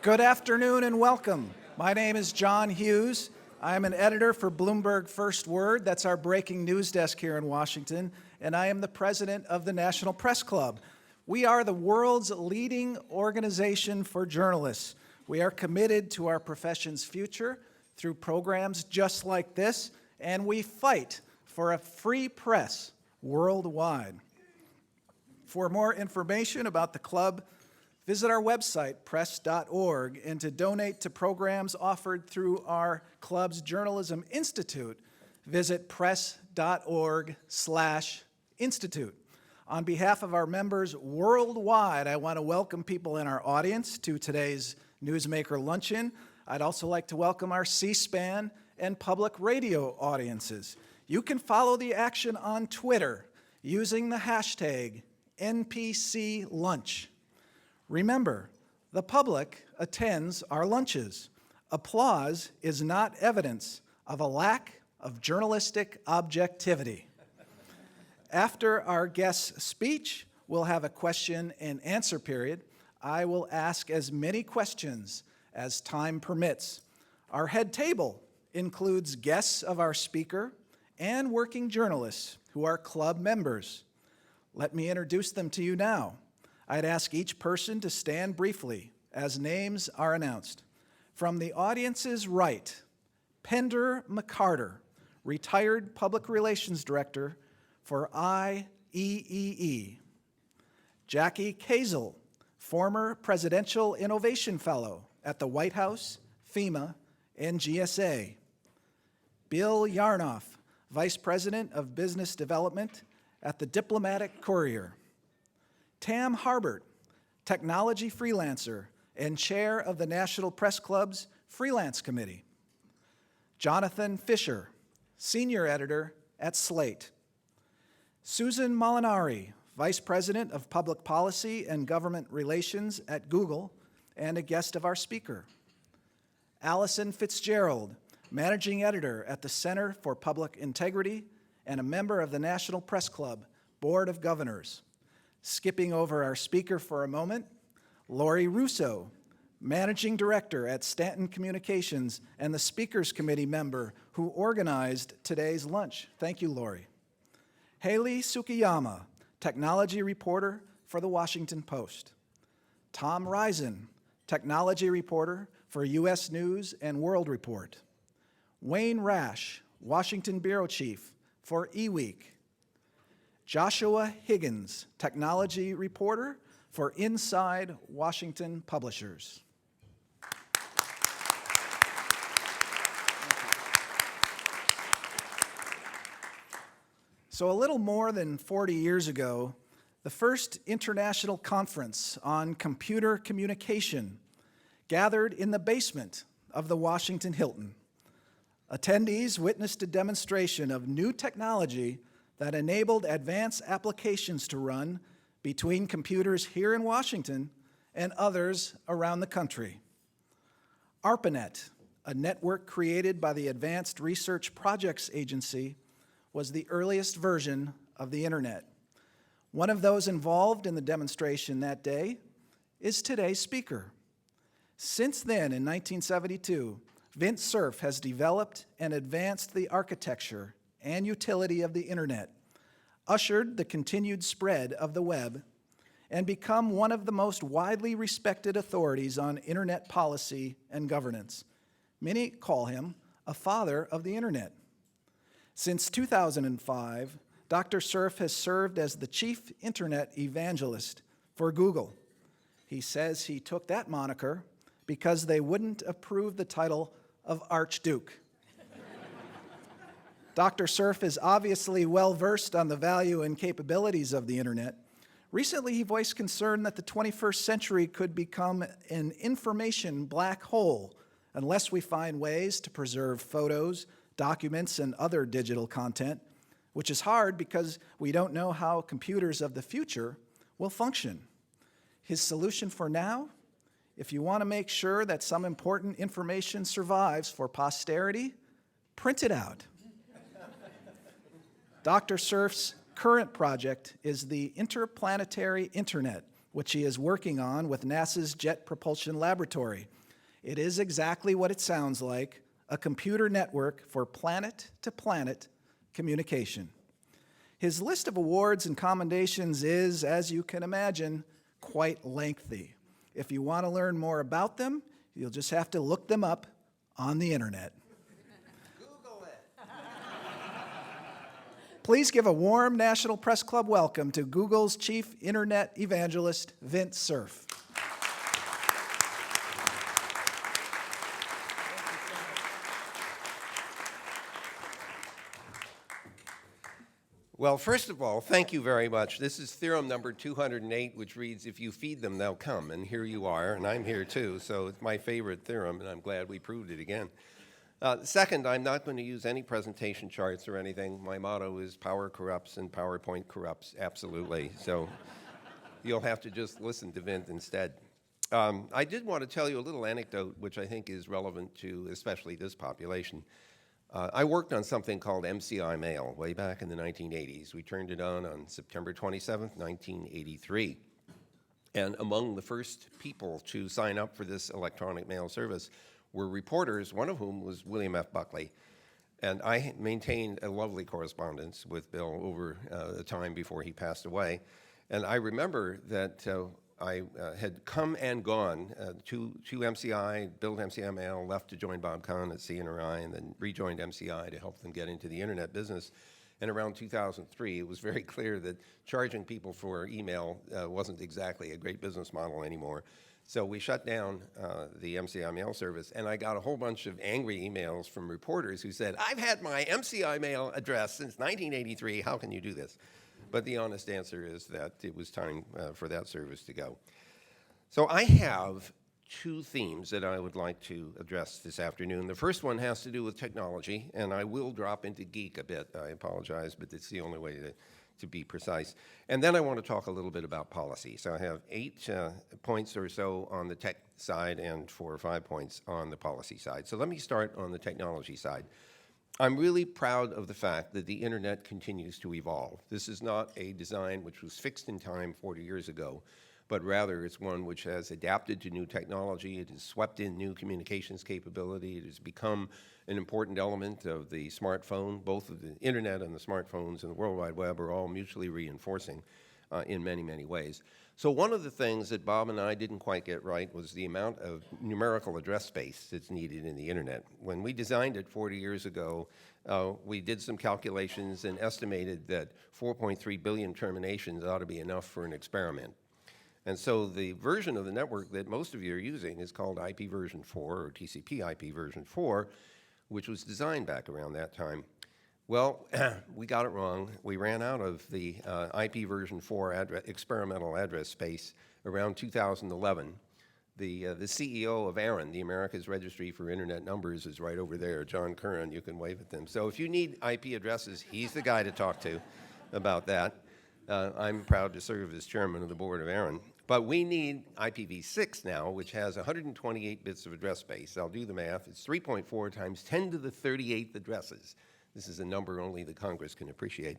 Good afternoon and welcome. My name is John Hughes. I'm an editor for Bloomberg First Word. That's our breaking news desk here in Washington. And I am the president of the National Press Club. We are the world's leading organization for journalists. We are committed to our profession's future through programs just like this, and we fight for a free press worldwide. For more information about the club, visit our website, press.org, and to donate to programs offered through our club's Journalism Institute, visit press.org/institute. On behalf of our members worldwide, I want to welcome people in our audience to today's Newsmaker Luncheon. I'd also like to welcome our C-SPAN and public radio audiences. You can follow the action on Twitter using the hashtag NPCLunch. Remember, the public attends our lunches. Applause is not evidence of a lack of journalistic objectivity. After our guest's speech, we'll have a question and answer period. I will ask as many questions as time permits. Our head table includes guests of our speaker and working journalists who are club members. Let me introduce them to you now. I'd ask each person to stand briefly as names are announced. From the audience's right, Pender McCarter, retired Public Relations Director for IEEE. Jackie Kazel, former Presidential Innovation Fellow at the White House, FEMA, and GSA. Bill Yarnoff, Vice President of Business Development at the Diplomatic Courier. Tam Harbert, technology freelancer and chair of the National Press Club's Freelance Committee. Jonathan Fisher, senior editor at Slate. Susan Molinari, vice president of public policy and government relations at Google and a guest of our speaker. Allison Fitzgerald, managing editor at the Center for Public Integrity and a member of the National Press Club Board of Governors. Skipping over our speaker for a moment, Lori Russo, managing director at Stanton Communications and the Speakers Committee member who organized today's lunch. Thank you, Lori. Haley Tsukiyama, technology reporter for the Washington Post. Tom Risen, technology reporter for U.S. News and World Report. Wayne Rash, Washington bureau chief for eWeek. Joshua Higgins, technology reporter for Inside Washington Publishers. So a little more than 40 years ago, the first international conference on computer communication gathered in the basement of the Washington Hilton. Attendees witnessed a demonstration of new technology that enabled advanced applications to run between computers here in Washington and others around the country. ARPANET, a network created by the Advanced Research Projects Agency, was the earliest version of the internet. One of those involved in the demonstration that day is today's speaker. Since then, in 1972, Vint Cerf has developed and advanced the architecture and utility of the internet, ushered the continued spread of the web, and become one of the most widely respected authorities on internet policy and governance. Many call him a father of the internet. Since 2005, Dr. Cerf has served as the chief internet evangelist for Google. He says he took that moniker because they wouldn't approve the title of Archduke. Dr. Cerf is obviously well-versed on the value and capabilities of the internet. Recently, he voiced concern that the 21st century could become an information black hole unless we find ways to preserve photos, documents, and other digital content, which is hard because we don't know how computers of the future will function. His solution for now: if you want to make sure that some important information survives for posterity, print it out. Dr. Cerf's current project is the Interplanetary Internet, which he is working on with NASA's Jet Propulsion Laboratory. It is exactly what it sounds like, a computer network for planet-to-planet communication. His list of awards and commendations is, as you can imagine, quite lengthy. If you want to learn more about them, you'll just have to look them up on the internet. Google it. Please give a warm National Press Club welcome to Google's chief internet evangelist, Vint Cerf. Well, first of all, thank you very much. This is theorem number 208, which reads, if you feed them, they'll come. And here you are, and I'm here too. So it's my favorite theorem, and I'm glad we proved it again. Second, I'm not going to use any presentation charts or anything. My motto is power corrupts and PowerPoint corrupts, absolutely. So you'll have to just listen to Vint instead. I did want to tell you a little anecdote, which I think is relevant to especially this population. I worked on something called MCI Mail way back in the 1980s. We turned it on September 27th, 1983. And among the first people to sign up for this electronic mail service were reporters, one of whom was William F. Buckley. And I maintained a lovely correspondence with Bill over the time before he passed away. And I remember that I had come and gone to MCI, built MCI Mail, left to join Bob Kahn at CNRI, and then rejoined MCI to help them get into the internet business. And around 2003, it was very clear that charging people for email wasn't exactly a great business model anymore. So we shut down the MCI Mail service, and I got a whole bunch of angry emails from reporters who said, I've had my MCI Mail address since 1983, how can you do this? But the honest answer is that it was time for that service to go. So I have two themes that I would like to address this afternoon. The first one has to do with technology, and I will drop into geek a bit. I apologize, but it's the only way to be precise. And then I want to talk a little bit about policy. So I have 8 points or so on the tech side and 4 or 5 points on the policy side. So let me start on the technology side. I'm really proud of the fact that the internet continues to evolve. This is not a design which was fixed in time 40 years ago, but rather it's one which has adapted to new technology. It has swept in new communications capability. It has become an important element of the smartphone. Both of the internet and the smartphones and the World Wide Web are all mutually reinforcing in many, many ways. So one of the things that Bob and I didn't quite get right was the amount of numerical address space that's needed in the internet. When we designed it 40 years ago, we did some calculations and estimated that 4.3 billion terminations ought to be enough for an experiment. And so the version of the network that most of you are using is called IP version 4 or TCP IP version 4, which was designed back around that time. Well, we got it wrong. We ran out of the IP version 4 experimental address space around 2011. The CEO of ARIN, the America's Registry for Internet Numbers, is right over there, John Curran. You can wave at them. So if you need IP addresses, he's the guy to talk to about that. I'm proud to serve as chairman of the board of ARIN. But we need IPv6 now, which has 128 bits of address space. I'll do the math. It's 3.4 times 10 to the 38th addresses. This is a number only the Congress can appreciate.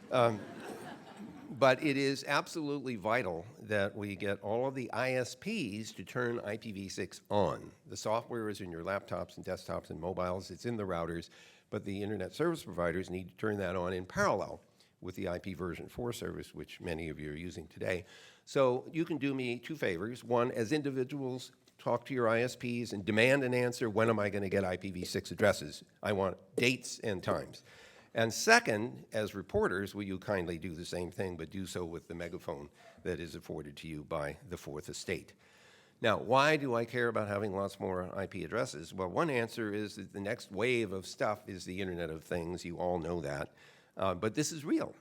But it is absolutely vital that we get all of the ISPs to turn IPv6 on. The software is in your laptops and desktops and mobiles. It's in the routers. But the internet service providers need to turn that on in parallel with the IP version 4 service, which many of you are using today. So you can do me 2 favors. One, as individuals, talk to your ISPs and demand an answer, when am I going to get IPv6 addresses? I want dates and times. And second, as reporters, will you kindly do the same thing, but do so with the megaphone that is afforded to you by the Fourth Estate. Now, why do I care about having lots more IP addresses? Well, one answer is that the next wave of stuff is the Internet of Things. You all know that. But this is real.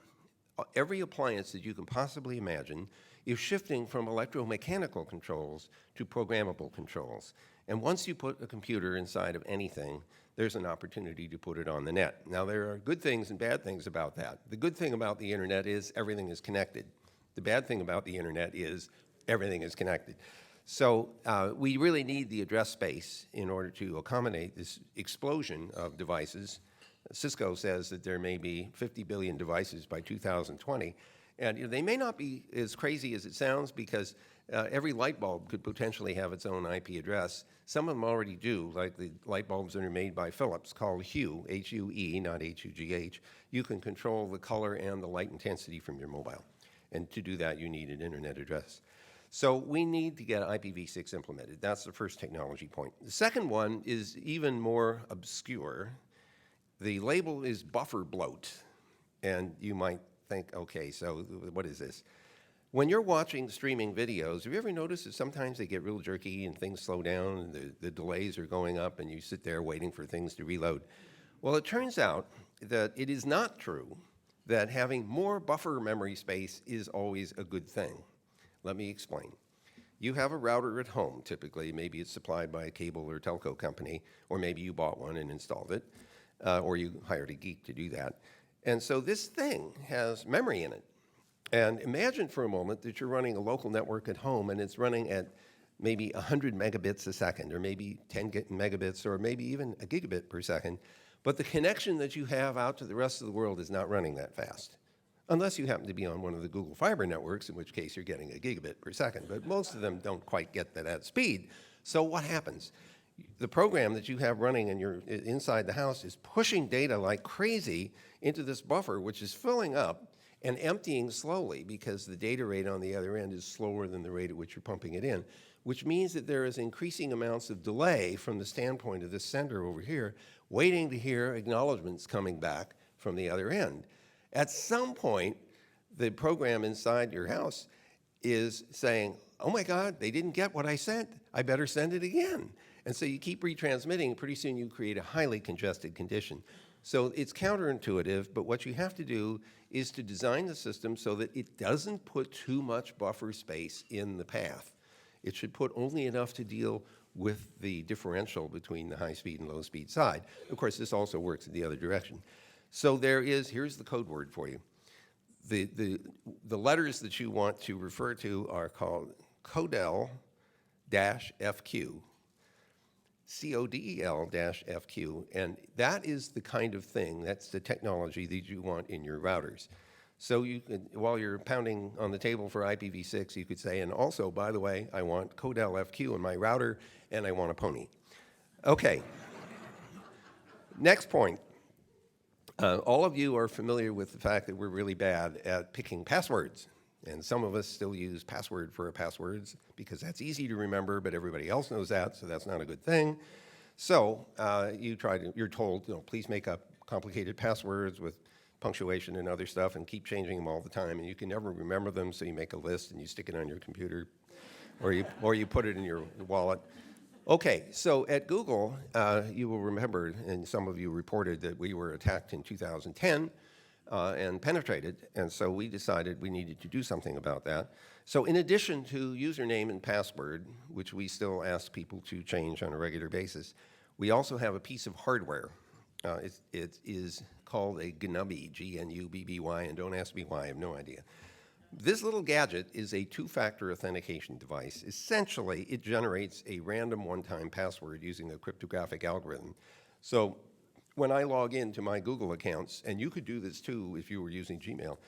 Every appliance that you can possibly imagine is shifting from electromechanical controls to programmable controls. And once you put a computer inside of anything, there's an opportunity to put it on the net. Now, there are good things and bad things about that. The good thing about the internet is everything is connected. The bad thing about the internet is everything is connected. So we really need the address space in order to accommodate this explosion of devices. Cisco says that there may be 50 billion devices by 2020, And they may not be as crazy as it sounds because every light bulb could potentially have its own IP address. Some of them already do, like the light bulbs that are made by Philips called Hue, H-U-E, not H-U-G-H. You can control the color and the light intensity from your mobile. And to do that, you need an internet address. So we need to get IPv6 implemented. That's the first technology point. The second one is even more obscure. The label is buffer bloat. And you might think, okay, so what is this? When you're watching streaming videos, have you ever noticed that sometimes they get real jerky and things slow down and the delays are going up and you sit there waiting for things to reload? Well, it turns out that it is not true that having more buffer memory space is always a good thing. Let me explain. You have a router at home, typically. Maybe it's supplied by a cable or telco company, or maybe you bought one and installed it, or you hired a geek to do that. And so this thing has memory in it. And imagine for a moment that you're running a local network at home and it's running at maybe 100 megabits a second, or maybe 10 megabits, or maybe even a gigabit per second. But the connection that you have out to the rest of the world is not running that fast. Unless you happen to be on one of the Google Fiber networks, in which case you're getting a gigabit per second. But most of them don't quite get to that speed. So what happens? The program that you have running inside the house is pushing data like crazy into this buffer, which is filling up and emptying slowly because the data rate on the other end is slower than the rate at which you're pumping it in, which means that there is increasing amounts of delay from the standpoint of this sender over here, waiting to hear acknowledgments coming back from the other end. At some point, the program inside your house is saying, oh my God, they didn't get what I sent. I better send it again. And so you keep retransmitting. Pretty soon you create a highly congested condition. So it's counterintuitive, but what you have to do is to design the system so that it doesn't put too much buffer space in the path. It should put only enough to deal with the differential between the high-speed and low-speed side. Of course, this also works in the other direction. So here's the code word for you. The letters that you want to refer to are called Codel-FQ. Codel-FQ, and that is the kind of thing, that's the technology that you want in your routers. So you could, while you're pounding on the table for IPv6, you could say, and also, by the way, I want Codel-FQ in my router, and I want a pony. Okay. Next point. All of you are familiar with the fact that we're really bad at picking passwords. And some of us still use password for passwords because that's easy to remember, but everybody else knows that, so that's not a good thing. So you're told, please make up complicated passwords with punctuation and other stuff and keep changing them all the time. And you can never remember them, so you make a list and you stick it on your computer or you put it in your wallet. Okay, so at Google, you will remember, and some of you reported that we were attacked in 2010. And penetrated, and so we decided we needed to do something about that. So in addition to username and password, which we still ask people to change on a regular basis, we also have a piece of hardware. It is called a GNUBby, G-N-U-B-B-Y, and don't ask me why, I have no idea. This little gadget is a two-factor authentication device. Essentially, it generates a random one-time password using a cryptographic algorithm. So when I log into my Google accounts, and you could do this too if you were using Gmail,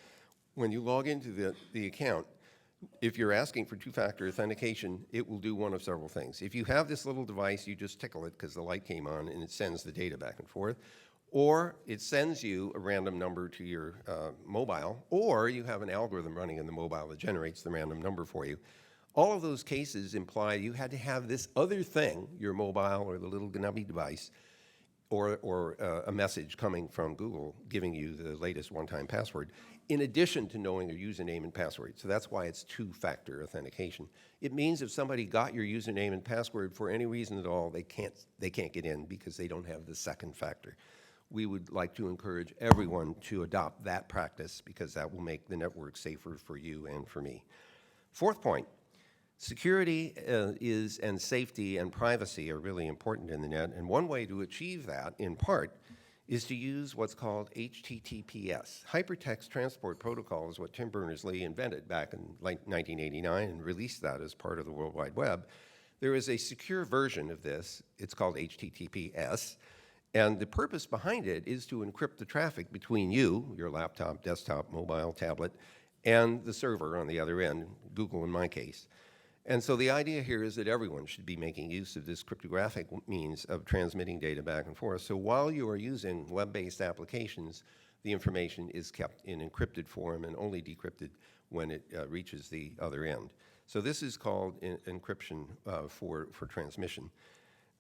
when you log into the account, if you're asking for two-factor authentication, it will do one of several things. If you have this little device, you just tickle it because the light came on and it sends the data back and forth, or it sends you a random number to your mobile, or you have an algorithm running in the mobile that generates the random number for you. All of those cases imply you had to have this other thing, your mobile or the little GNUBby device, or a message coming from Google giving you the latest one-time password, in addition to knowing your username and password. So that's why it's two-factor authentication. It means if somebody got your username and password for any reason at all, they can't get in because they don't have the second factor. We would like to encourage everyone to adopt that practice because that will make the network safer for you and for me. Fourth point. Security and safety and privacy are really important in the net, and one way to achieve that, in part, is to use what's called HTTPS. Hypertext Transport Protocol is what Tim Berners-Lee invented back in 1989 and released that as part of the World Wide Web. There is a secure version of this. It's called HTTPS, and the purpose behind it is to encrypt the traffic between you, your laptop, desktop, mobile, tablet, and the server on the other end, Google in my case. And so the idea here is that everyone should be making use of this cryptographic means of transmitting data back and forth. So while you are using web-based applications, the information is kept in encrypted form and only decrypted when it reaches the other end. So this is called encryption for transmission,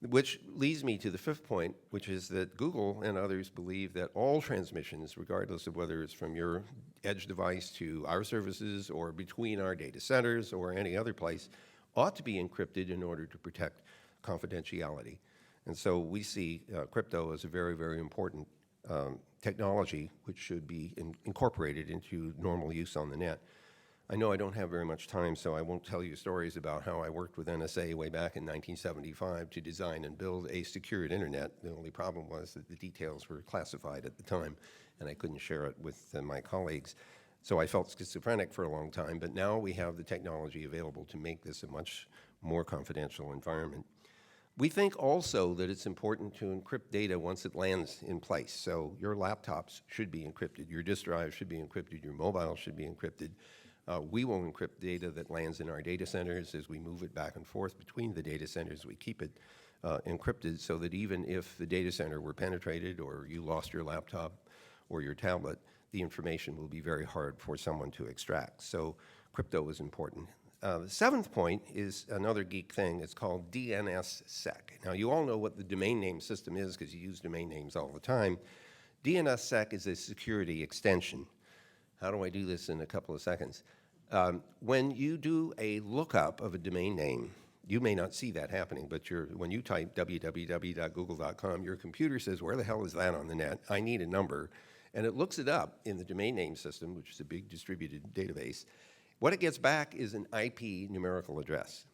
which leads me to the fifth point, which is that Google and others believe that all transmissions, regardless of whether it's from your edge device to our services or between our data centers or any other place, ought to be encrypted in order to protect confidentiality. And so we see crypto as a very, very important technology which should be incorporated into normal use on the net. I know I don't have very much time, so I won't tell you stories about how I worked with NSA way back in 1975 to design and build a secured internet. The only problem was that the details were classified at the time, and I couldn't share it with my colleagues. So I felt schizophrenic for a long time, but now we have the technology available to make this a much more confidential environment. We think also that it's important to encrypt data once it lands in place. So your laptops should be encrypted, your disk drive should be encrypted, your mobile should be encrypted. We will encrypt data that lands in our data centers. As we move it back and forth between the data centers, we keep it encrypted so that even if the data center were penetrated or you lost your laptop or your tablet, the information will be very hard for someone to extract. So crypto is important. The seventh point is another geek thing. It's called DNSSEC. Now, you all know what the domain name system is because you use domain names all the time. DNSSEC is a security extension. How do I do this in a couple of seconds? When you do a lookup of a domain name, you may not see that happening, but when you type www.google.com, your computer says, where the hell is that on the net? I need a number. And it looks it up in the domain name system, which is a big distributed database. What it gets back is an IP numerical address.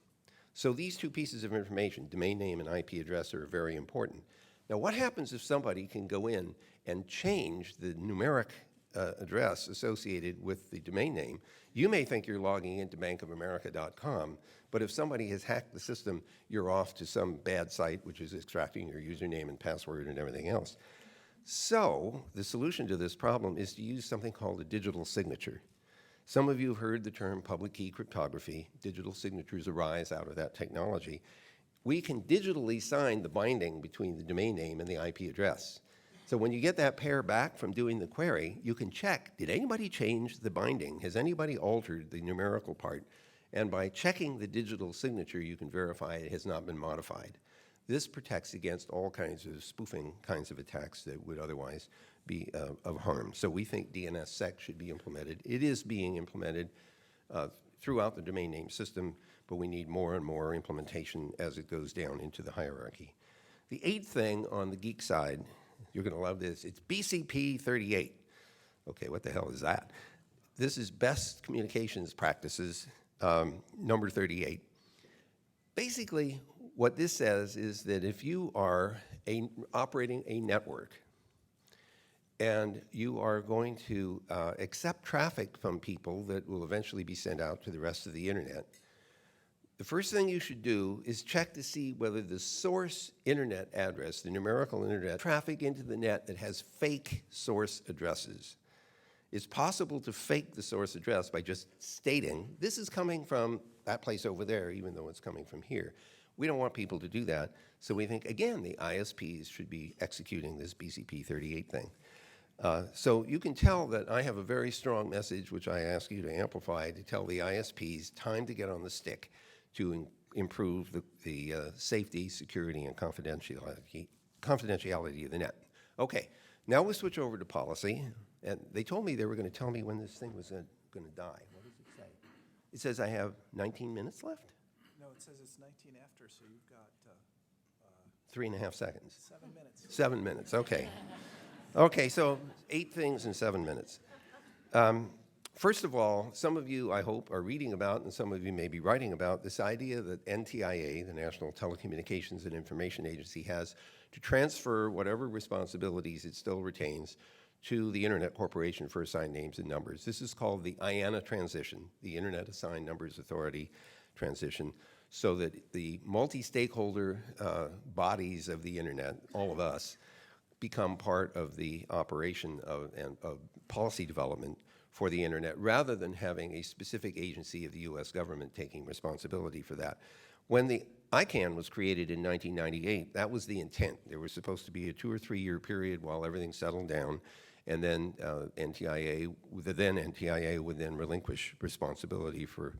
So these two pieces of information, domain name and IP address, are very important. Now, what happens if somebody can go in and change the numeric address associated with the domain name? You may think you're logging into bankofamerica.com, but if somebody has hacked the system, you're off to some bad site, which is extracting your username and password and everything else. So the solution to this problem is to use something called a digital signature. Some of you have heard the term public key cryptography. Digital signatures arise out of that technology. We can digitally sign the binding between the domain name and the IP address. So when you get that pair back from doing the query, you can check, did anybody change the binding? Has anybody altered the numerical part? And by checking the digital signature, you can verify it has not been modified. This protects against all kinds of spoofing kinds of attacks that would otherwise be of harm. So we think DNSSEC should be implemented. It is being implemented throughout the domain name system, but we need more and more implementation as it goes down into the hierarchy. The eighth thing on the geek side, you're going to love this, it's BCP 38. Okay, what the hell is that? This is best communications practices, number 38. Basically, what this says is that if you are operating a network and you are going to accept traffic from people that will eventually be sent out to the rest of the internet, the first thing you should do is check to see whether the source internet address, the numerical internet traffic into the net that has fake source addresses. It's possible to fake the source address by just stating, this is coming from that place over there, even though it's coming from here. We don't want people to do that, so we think, again, the ISPs should be executing this BCP 38 thing. So you can tell that I have a very strong message, which I ask you to amplify, to tell the ISPs time to get on the stick to improve the safety, security, and confidentiality of the net. Okay, now we'll switch over to policy. And they told me they were going to tell me when this thing was going to die. What does it say? It says I have 19 minutes left? No, it says it's 19 after, so you've got 3.5 seconds. 7 minutes. 7 minutes, okay. Okay, so 8 things in 7 minutes. First of all, some of you, I hope, are reading about, and some of you may be writing about, this idea that NTIA, the National Telecommunications and Information Agency, has to transfer whatever responsibilities it still retains to the Internet Corporation for Assigned Names and Numbers. This is called the IANA transition, the Internet Assigned Numbers Authority transition, so that the multi-stakeholder bodies of the Internet, all of us, become part of the operation of policy development for the internet, rather than having a specific agency of the U.S. government taking responsibility for that. When the ICANN was created in 1998, that was the intent. There was supposed to be a 2 or 3 year period while everything settled down, and then NTIA, the then NTIA, would then relinquish responsibility for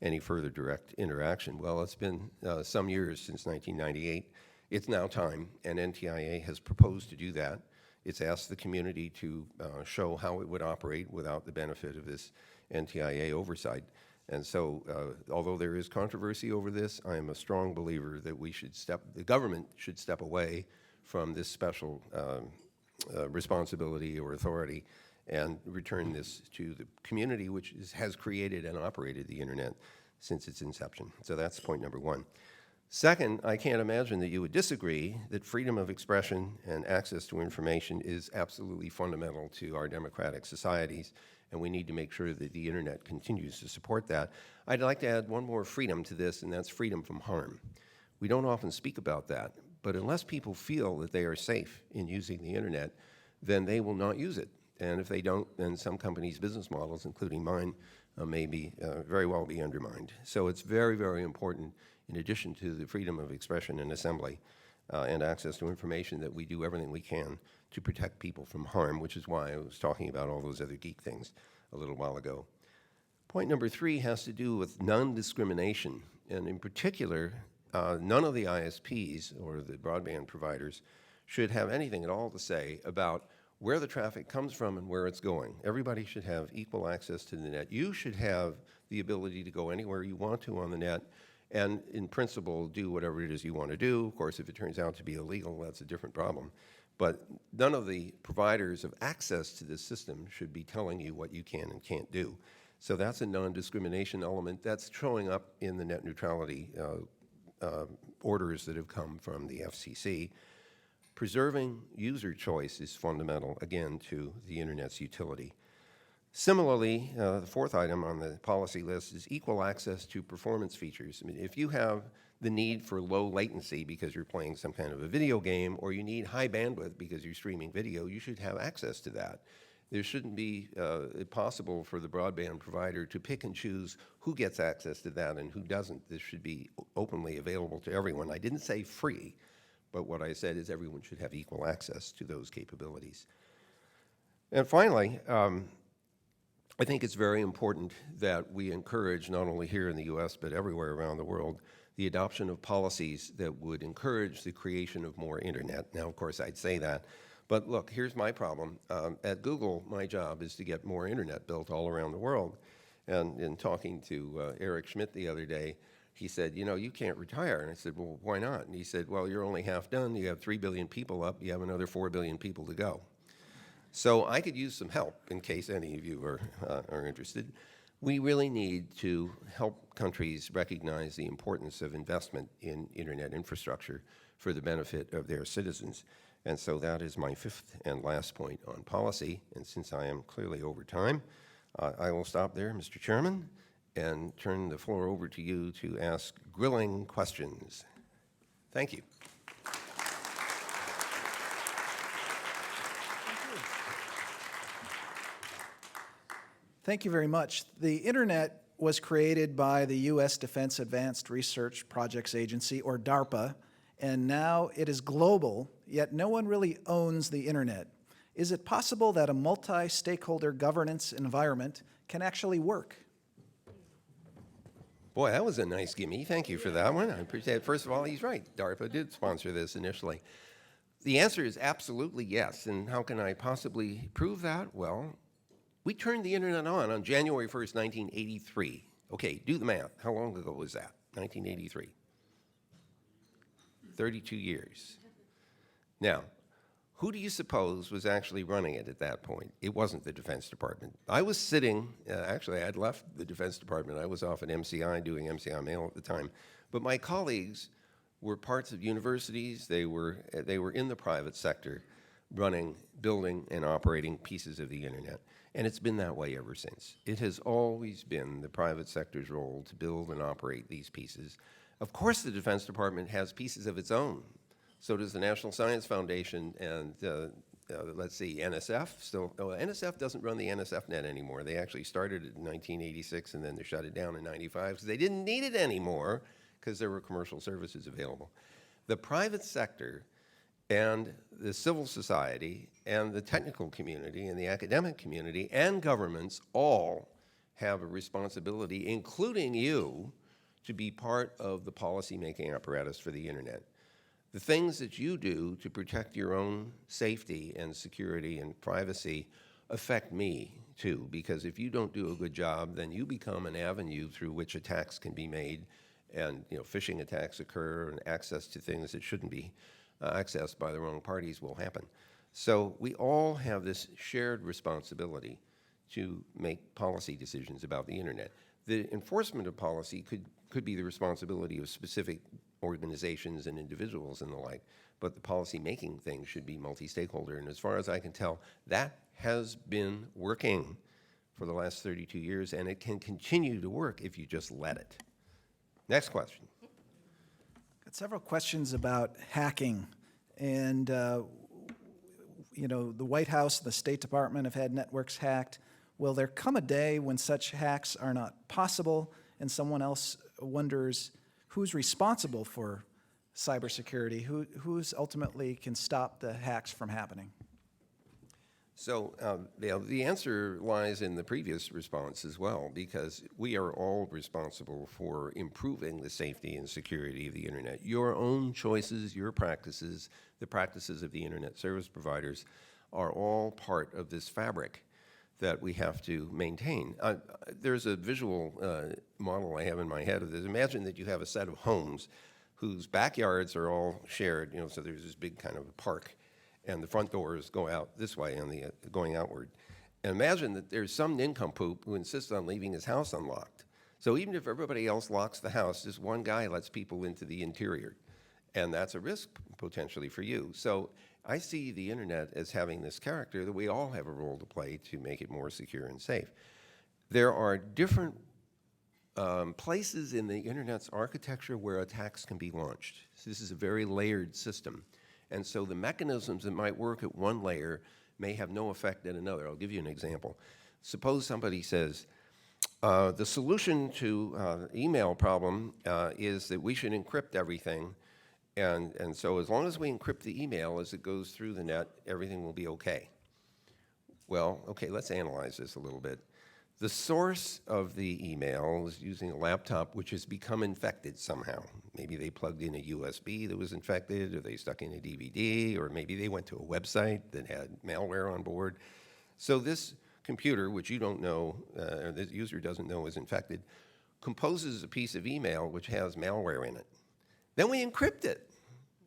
any further direct interaction. Well, it's been some years since 1998. It's now time, and NTIA has proposed to do that. It's asked the community to show how it would operate without the benefit of this NTIA oversight. And so, although there is controversy over this, I am a strong believer that the government should step away from this special responsibility or authority and return this to the community, which has created and operated the internet since its inception. So that's point number one. Second, I can't imagine that you would disagree that freedom of expression and access to information is absolutely fundamental to our democratic societies, and we need to make sure that the internet continues to support that. I'd like to add one more freedom to this, and that's freedom from harm. We don't often speak about that, but unless people feel that they are safe in using the internet, then they will not use it. And if they don't, then some companies' business models, including mine, may very well be undermined. So it's very, very important, in addition to the freedom of expression and assembly and access to information, that we do everything we can to protect people from harm, which is why I was talking about all those other geek things a little while ago. Point number 3 has to do with non-discrimination, and in particular, none of the ISPs or the broadband providers should have anything at all to say about where the traffic comes from and where it's going. Everybody should have equal access to the net. You should have the ability to go anywhere you want to on the net and, in principle, do whatever it is you want to do. Of course, if it turns out to be illegal, that's a different problem. But none of the providers of access to this system should be telling you what you can and can't do. So that's a non-discrimination element that's showing up in the net neutrality orders that have come from the FCC. Preserving user choice is fundamental, again, to the internet's utility. Similarly, the fourth item on the policy list is equal access to performance features. I mean, if you have the need for low latency because you're playing some kind of a video game, or you need high bandwidth because you're streaming video, you should have access to that. There shouldn't be possible for the broadband provider to pick and choose who gets access to that and who doesn't. This should be openly available to everyone. I didn't say free, but what I said is everyone should have equal access to those capabilities. And finally, I think it's very important that we encourage, not only here in the US, but everywhere around the world, the adoption of policies that would encourage the creation of more internet. Now, of course, I'd say that, but look, here's my problem. At Google, my job is to get more internet built all around the world. And in talking to Eric Schmidt the other day, he said, you know, you can't retire. And I said, well, why not? And he said, well, you're only half done. You have 3 billion people up. You have another 4 billion people to go. So I could use some help in case any of you are interested. We really need to help countries recognize the importance of investment in internet infrastructure for the benefit of their citizens. And so that is my fifth and last point on policy. And since I am clearly over time, I will stop there, Mr. Chairman, and turn the floor over to you to ask grilling questions. Thank you. Thank you very much. The internet was created by the U.S. Defense Advanced Research Projects Agency, or DARPA, and now it is global, yet no one really owns the internet. Is it possible that a multi-stakeholder governance environment can actually work? Boy, that was a nice gimme. Thank you for that one. I appreciate it. First of all, he's right. DARPA did sponsor this initially. The answer is absolutely yes. And how can I possibly prove that? Well, we turned the internet on January 1st, 1983. Okay, do the math. How long ago was that? 1983. 32 years. Now, who do you suppose was actually running it at that point? It wasn't the Defense Department. I was sitting, actually I had left the Defense Department. I was off at MCI doing MCI mail at the time. But my colleagues were parts of universities. They were in the private sector running, building, and operating pieces of the internet. And it's been that way ever since. It has always been the private sector's role to build and operate these pieces. Of course, the Defense Department has pieces of its own. So does the National Science Foundation and let's see, NSF. NSF doesn't run the NSFnet anymore. They actually started it in 1986 and then they shut it down in 95 because they didn't need it anymore because there were commercial services available. The private sector and the civil society and the technical community and the academic community and governments all have a responsibility, including you, to be part of the policy-making apparatus for the internet. The things that you do to protect your own safety and security and privacy affect me too, because if you don't do a good job, then you become an avenue through which attacks can be made, and phishing attacks occur, and access to things that shouldn't be accessed by the wrong parties will happen. So we all have this shared responsibility to make policy decisions about the internet. The enforcement of policy could be the responsibility of specific organizations and individuals and the like, but the policy-making thing should be multi-stakeholder, and as far as I can tell, that has been working for the last 32 years, and it can continue to work if you just let it. Next question. Got several questions about hacking, and the White House and the State Department have had networks hacked. Will there come a day when such hacks are not possible, and someone else wonders who's responsible for cybersecurity? Who's ultimately can stop the hacks from happening? So the answer lies in the previous response as well, because we are all responsible for improving the safety and security of the internet. Your own choices, your practices, the practices of the internet service providers are all part of this fabric that we have to maintain. There's a visual model I have in my head of this. Imagine that you have a set of homes whose backyards are all shared, so there's this big kind of park, and the front doors go out this way and going outward. And imagine that there's some nincompoop who insists on leaving his house unlocked. So even if everybody else locks the house, this one guy lets people into the interior, and that's a risk potentially for you. So I see the internet as having this character that we all have a role to play to make it more secure and safe. There are different places in the internet's architecture where attacks can be launched. So this is a very layered system. And so the mechanisms that might work at one layer may have no effect at another. I'll give you an example. Suppose somebody says, the solution to email problem is that we should encrypt everything. And so as long as we encrypt the email as it goes through the net, everything will be okay. Well, okay, let's analyze this a little bit. The source of the email is using a laptop which has become infected somehow. Maybe they plugged in a USB that was infected, or they stuck in a DVD, or maybe they went to a website that had malware on board. So this computer, which you don't know, or the user doesn't know is infected, composes a piece of email which has malware in it. Then we encrypt it.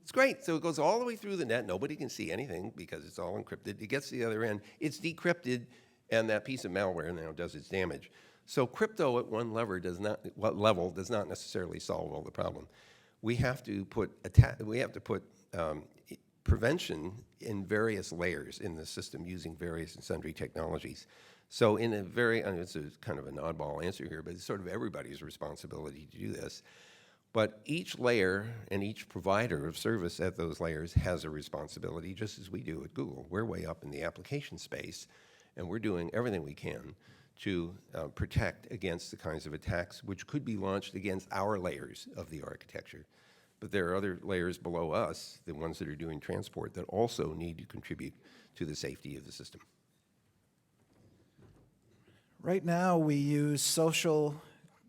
It's great. So it goes all the way through the net. Nobody can see anything because it's all encrypted. It gets to the other end. It's decrypted, and that piece of malware now does its damage. So crypto at one level does not necessarily solve all the problem. We have to put prevention in various layers in the system using various and sundry technologies. So in a very, it's a kind of an oddball answer here, but it's sort of everybody's responsibility to do this. But each layer and each provider of service at those layers has a responsibility, just as we do at Google. We're way up in the application space, and we're doing everything we can to protect against the kinds of attacks which could be launched against our layers of the architecture. But there are other layers below us, the ones that are doing transport, that also need to contribute to the safety of the system. Right now, we use social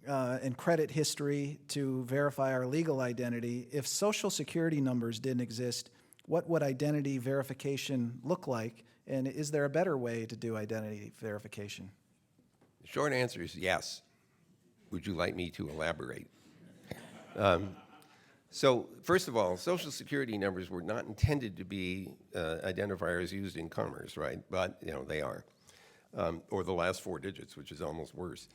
and credit history to verify our legal identity. If Social Security numbers didn't exist, what would identity verification look like? And is there a better way to do identity verification? The short answer is yes. Would you like me to elaborate? So first of all, Social Security numbers were not intended to be identifiers used in commerce, right? But they are. Or the last 4 digits, which is almost worse.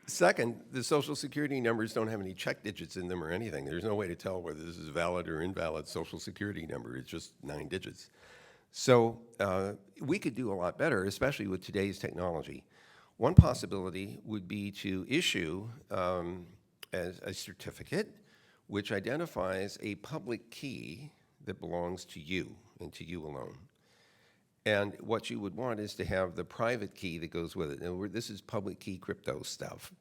Second, the Social Security numbers don't have any check digits in them or anything. There's no way to tell whether this is a valid or invalid Social Security number. It's just 9 digits. So we could do a lot better, especially with today's technology. One possibility would be to issue as a certificate which identifies a public key that belongs to you and to you alone. And what you would want is to have the private key that goes with it. Now, this is public key crypto stuff.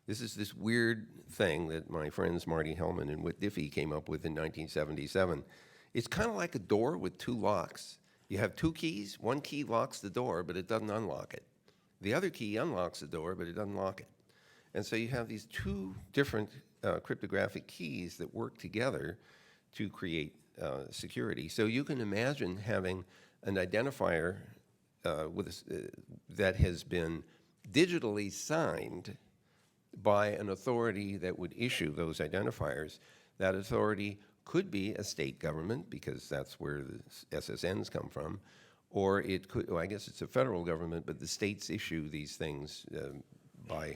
This is this weird thing that my friends Marty Hellman and Whit Diffie came up with in 1977. It's kind of like a door with two locks. You have two keys. One key locks the door, but it doesn't unlock it. The other key unlocks the door, but it doesn't lock it. And so you have these two different cryptographic keys that work together to create security. So you can imagine having an identifier that has been digitally signed by an authority that would issue those identifiers. That authority could be a state government, because that's where the SSNs come from, or it could, well, I guess it's a federal government, but the states issue these things by.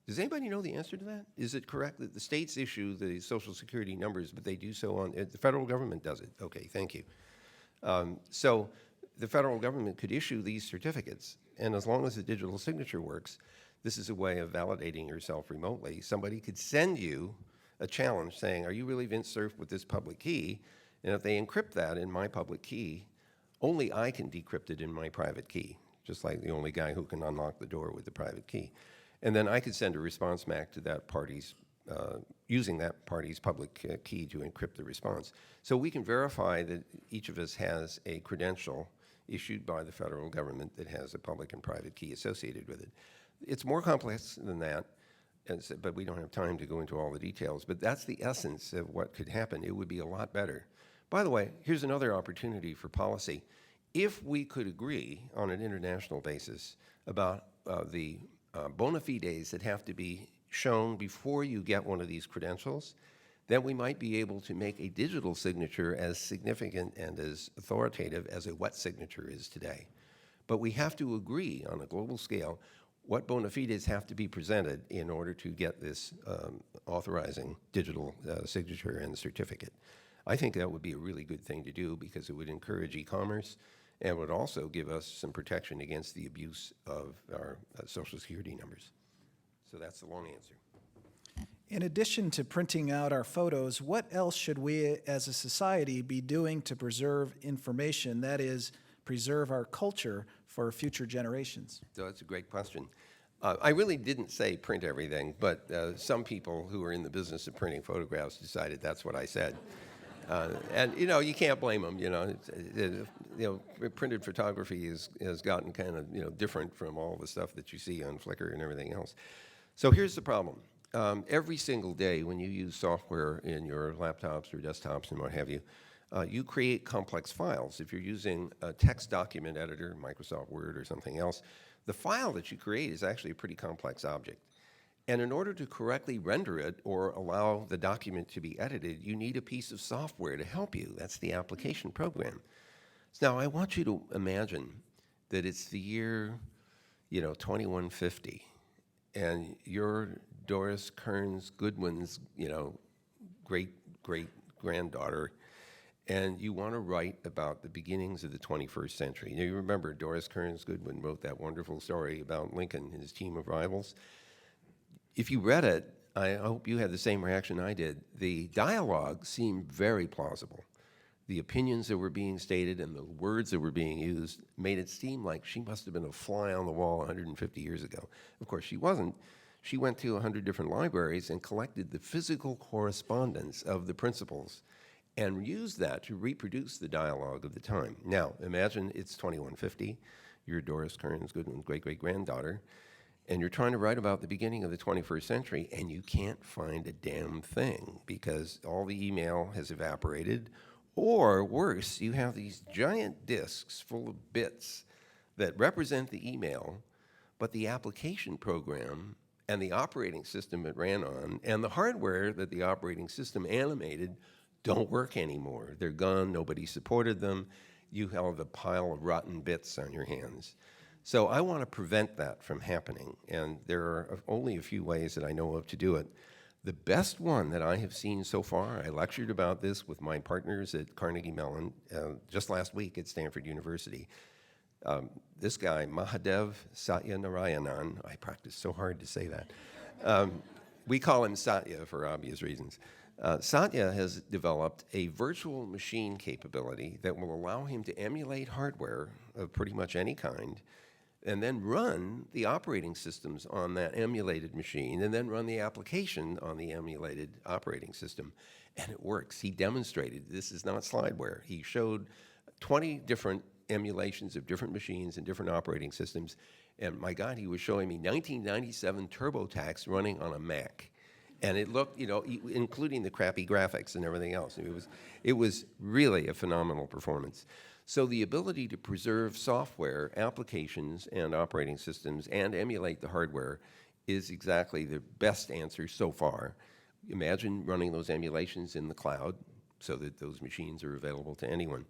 Does anybody know the answer to that? Is it correct that the states issue the Social Security numbers, but they do so on, the federal government does it? Okay, thank you. So the federal government could issue these certificates, and as long as the digital signature works, this is a way of validating yourself remotely. Somebody could send you a challenge saying, are you really Vint Cerf with this public key? And if they encrypt that in my public key, only I can decrypt it in my private key, just like the only guy who can unlock the door with the private key. And then I could send a response back to that party's, using that party's public key to encrypt the response. So we can verify that each of us has a credential issued by the federal government that has a public and private key associated with it. It's more complex than that, but we don't have time to go into all the details. But that's the essence of what could happen. It would be a lot better. By the way, here's another opportunity for policy. If we could agree on an international basis about the bona fides that have to be shown before you get one of these credentials, then we might be able to make a digital signature as significant and as authoritative as a wet signature is today. But we have to agree on a global scale what bona fides have to be presented in order to get this authorizing digital signature and certificate. I think that would be a really good thing to do, because it would encourage e-commerce and would also give us some protection against the abuse of our Social Security numbers. So that's the long answer. In addition to printing out our photos, what else should we as a society be doing to preserve information, that is, preserve our culture for future generations? So that's a great question. I really didn't say print everything, but some people who are in the business of printing photographs decided that's what I said. And you can't blame them. Printed photography has gotten kind of different from all the stuff that you see on Flickr and everything else. So here's the problem. Every single day when you use software in your laptops or desktops and what have you, you create complex files. If you're using a text document editor, Microsoft Word or something else, the file that you create is actually a pretty complex object. And in order to correctly render it or allow the document to be edited, you need a piece of software to help you. That's the application program. So now I want you to imagine that it's the year, 2150, and you're Doris Kearns Goodwin's, great-great-granddaughter, and you want to write about the beginnings of the 21st century. Now, you remember Doris Kearns Goodwin wrote that wonderful story about Lincoln and his team of rivals. If you read it, I hope you had the same reaction I did. The dialogue seemed very plausible. The opinions that were being stated and the words that were being used made it seem like she must have been a fly on the wall 150 years ago. Of course, she wasn't. She went to 100 different libraries and collected the physical correspondence of the principals and used that to reproduce the dialogue of the time. Now, imagine it's 2150. You're Doris Kearns Goodwin's great-great-granddaughter, and you're trying to write about the beginning of the 21st century, and you can't find a damn thing because all the email has evaporated. Or worse, you have these giant disks full of bits that represent the email, but the application program and the operating system it ran on and the hardware that the operating system animated don't work anymore. They're gone. Nobody supported them. You have a pile of rotten bits on your hands. So I want to prevent that from happening, and there are only a few ways that I know of to do it. The best one that I have seen so far, I lectured about this with my partners at Carnegie Mellon just last week at Stanford University. This guy, Mahadev Satyanarayanan, I practiced so hard to say that. We call him Satya for obvious reasons. Satya has developed a virtual machine capability that will allow him to emulate hardware of pretty much any kind and then run the operating systems on that emulated machine and then run the application on the emulated operating system. And it works. He demonstrated this is not slideware. He showed 20 different emulations of different machines and different operating systems. And my God, he was showing me 1997 TurboTax running on a Mac. And it looked, including the crappy graphics and everything else. It was really a phenomenal performance. So the ability to preserve software, applications, and operating systems and emulate the hardware is exactly the best answer so far. Imagine running those emulations in the cloud so that those machines are available to anyone.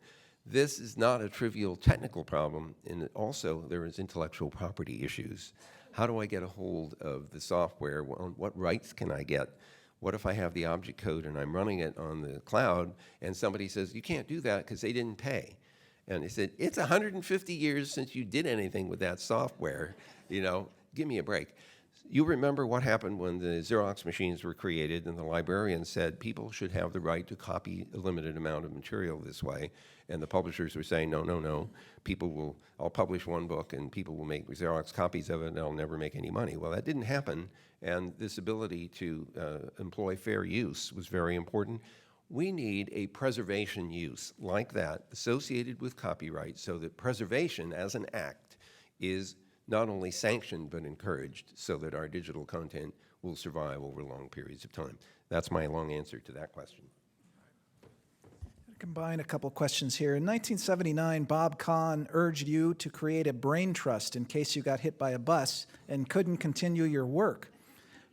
This is not a trivial technical problem, and also there is intellectual property issues. How do I get a hold of the software? What rights can I get? What if I have the object code and I'm running it on the cloud and somebody says, you can't do that because they didn't pay? And he said, it's 150 years since you did anything with that software. Give me a break. You remember what happened when the Xerox machines were created and the librarian said people should have the right to copy a limited amount of material this way. And the publishers were saying, no. I'll publish one book and people will make Xerox copies of it and I'll never make any money. Well, that didn't happen. And this ability to employ fair use was very important. We need a preservation use like that associated with copyright so that preservation as an act is not only sanctioned but encouraged so that our digital content will survive over long periods of time. That's my long answer to that question. Combine a couple questions here. In 1979, Bob Kahn urged you to create a brain trust in case you got hit by a bus and couldn't continue your work.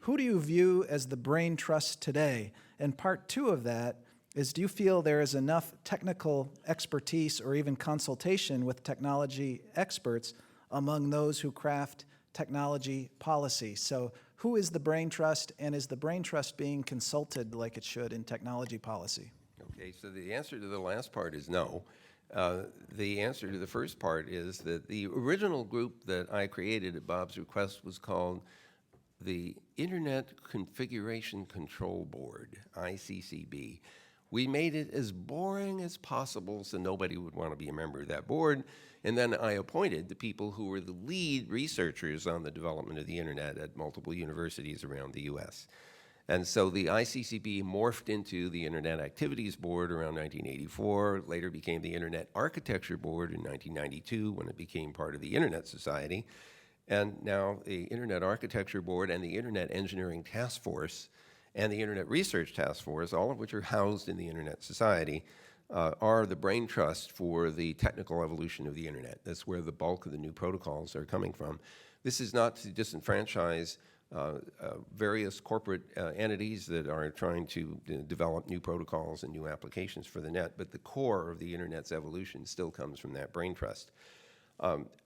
Who do you view as the brain trust today? And part two of that is, do you feel there is enough technical expertise or even consultation with technology experts among those who craft technology policy? So who is the brain trust, and is the brain trust being consulted like it should in technology policy? Okay, so the answer to the last part is no. The answer to the first part is that the original group that I created at Bob's request was called the Internet Configuration Control Board, ICCB. We made it as boring as possible so nobody would want to be a member of that board. And then I appointed the people who were the lead researchers on the development of the Internet at multiple universities around the U.S. And so the ICCB morphed into the Internet Activities Board around 1984, later became the Internet Architecture Board in 1992 when it became part of the Internet Society. And now the Internet Architecture Board and the Internet Engineering Task Force and the Internet Research Task Force, all of which are housed in the Internet Society, are the brain trust for the technical evolution of the Internet. That's where the bulk of the new protocols are coming from. This is not to disenfranchise various corporate entities that are trying to develop new protocols and new applications for the net, but the core of the Internet's evolution still comes from that brain trust.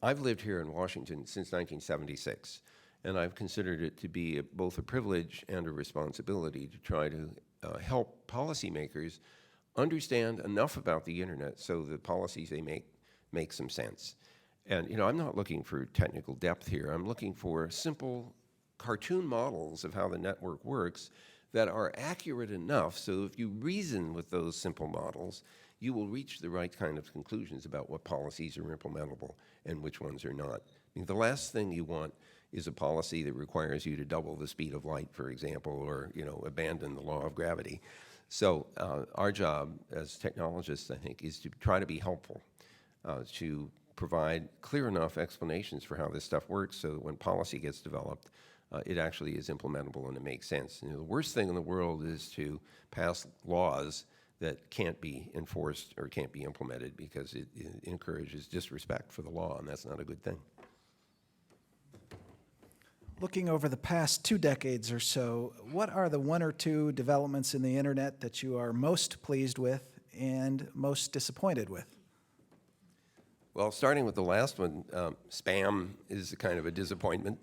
I've lived here in Washington since 1976. And I've considered it to be both a privilege and a responsibility to try to help policymakers understand enough about the Internet so the policies they make some sense. And I'm not looking for technical depth here. I'm looking for simple cartoon models of how the network works that are accurate enough so if you reason with those simple models, you will reach the right kind of conclusions about what policies are implementable and which ones are not. The last thing you want is a policy that requires you to double the speed of light, for example, or abandon the law of gravity. So our job as technologists, I think, is to try to be helpful, to provide clear enough explanations for how this stuff works so that when policy gets developed, it actually is implementable and it makes sense. The worst thing in the world is to pass laws that can't be enforced or can't be implemented because it encourages disrespect for the law, and that's not a good thing. Looking over the past 2 decades or so, what are the one or two developments in the Internet that you are most pleased with and most disappointed with? Well, starting with the last one, spam is kind of a disappointment.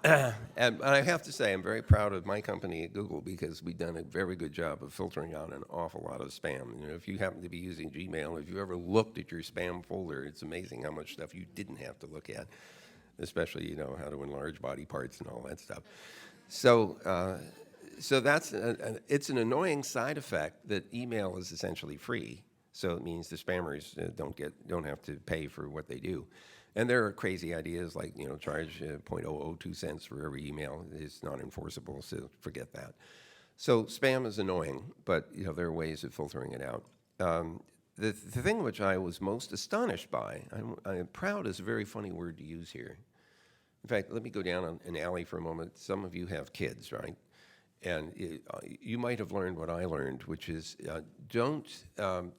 And I have to say, I'm very proud of my company at Google because we've done a very good job of filtering out an awful lot of spam. If you happen to be using Gmail, if you ever looked at your spam folder, it's amazing how much stuff you didn't have to look at, especially, how to enlarge body parts and all that stuff. So So that's it's an annoying side effect that email is essentially free. So it means the spammers don't have to pay for what they do. And there are crazy ideas like, charge 0.002 cents for every email. It's not enforceable, so forget that. So spam is annoying, but there are ways of filtering it out. The thing which I was most astonished by, I'm proud is a very funny word to use here. In fact, let me go down an alley for a moment. Some of you have kids, right? And you might have learned what I learned, which is don't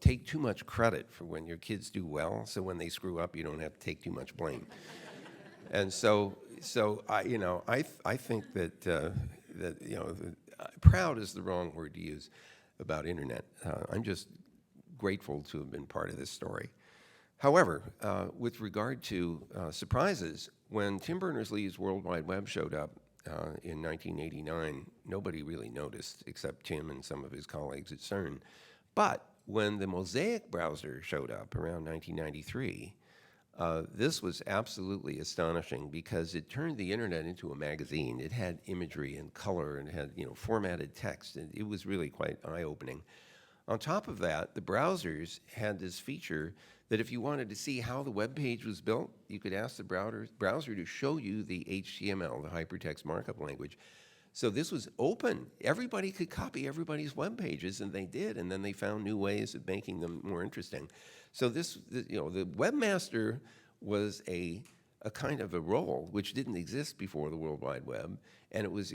take too much credit for when your kids do well. So when they screw up, you don't have to take too much blame. And so I think that proud is the wrong word to use about internet. I'm just grateful to have been part of this story. However, with regard to surprises, when Tim Berners-Lee's World Wide Web showed up in 1989, nobody really noticed except Tim and some of his colleagues at CERN. But when the Mosaic browser showed up around 1993, this was absolutely astonishing because it turned the internet into a magazine. It had imagery and color and had formatted text, and it was really quite eye-opening. On top of that, the browsers had this feature that if you wanted to see how the web page was built, you could ask the browser to show you the HTML, the hypertext markup language. So this was open. Everybody could copy everybody's web pages, and they did, and then they found new ways of making them more interesting. So the webmaster was a kind of a role which didn't exist before the World Wide Web, and it was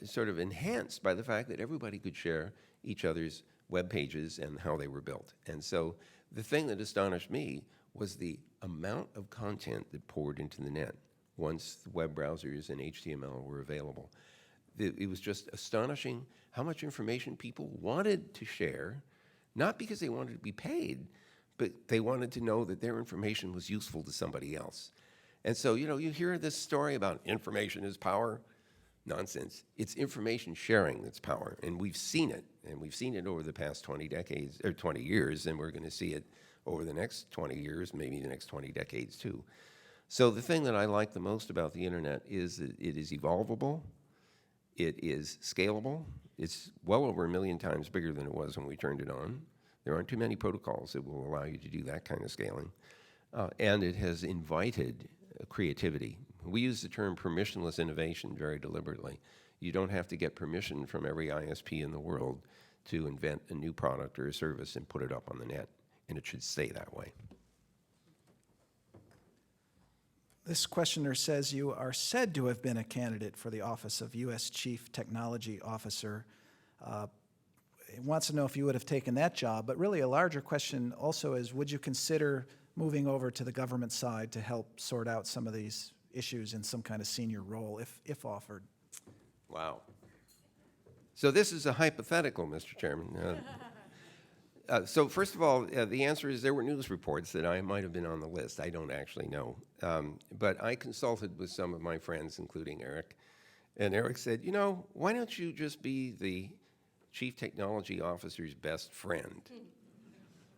sort of enhanced by the fact that everybody could share each other's web pages and how they were built. And so the thing that astonished me was the amount of content that poured into the net once the web browsers and HTML were available. It was just astonishing how much information people wanted to share, not because they wanted to be paid, but they wanted to know that their information was useful to somebody else. And so, you hear this story about information is power. Nonsense. It's information sharing that's power, and we've seen it, over the past 20 years, and we're going to see it over the next 20 years, maybe the next 20 decades too. So the thing that I like the most about the internet is that it is evolvable, it is scalable, it's well over 1 million times bigger than it was when we turned it on. There aren't too many protocols that will allow you to do that kind of scaling, and it has invited creativity. We use the term permissionless innovation very deliberately. You don't have to get permission from every ISP in the world to invent a new product or a service and put it up on the net, and it should stay that way. This questioner says you are said to have been a candidate for the office of U.S. Chief Technology Officer. He wants to know if you would have taken that job, but really a larger question also is, would you consider moving over to the government side to help sort out some of these issues in some kind of senior role, if offered? Wow. So this is a hypothetical, Mr. Chairman. So first of all, the answer is there were news reports that I might have been on the list. I don't actually know. But I consulted with some of my friends, including Eric, and Eric said, why don't you just be the Chief Technology Officer's best friend?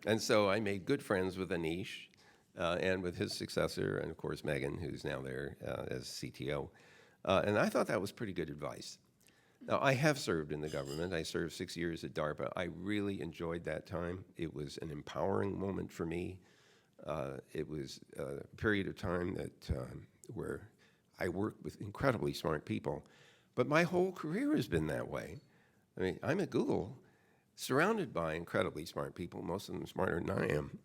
And so I made good friends with Anish and with his successor, and of course Megan, who's now there as CTO. And I thought that was pretty good advice. Now, I have served in the government. I served 6 years at DARPA. I really enjoyed that time. It was an empowering moment for me. It was a period of time where I worked with incredibly smart people. But my whole career has been that way. I mean, I'm at Google, surrounded by incredibly smart people, most of them smarter than I am.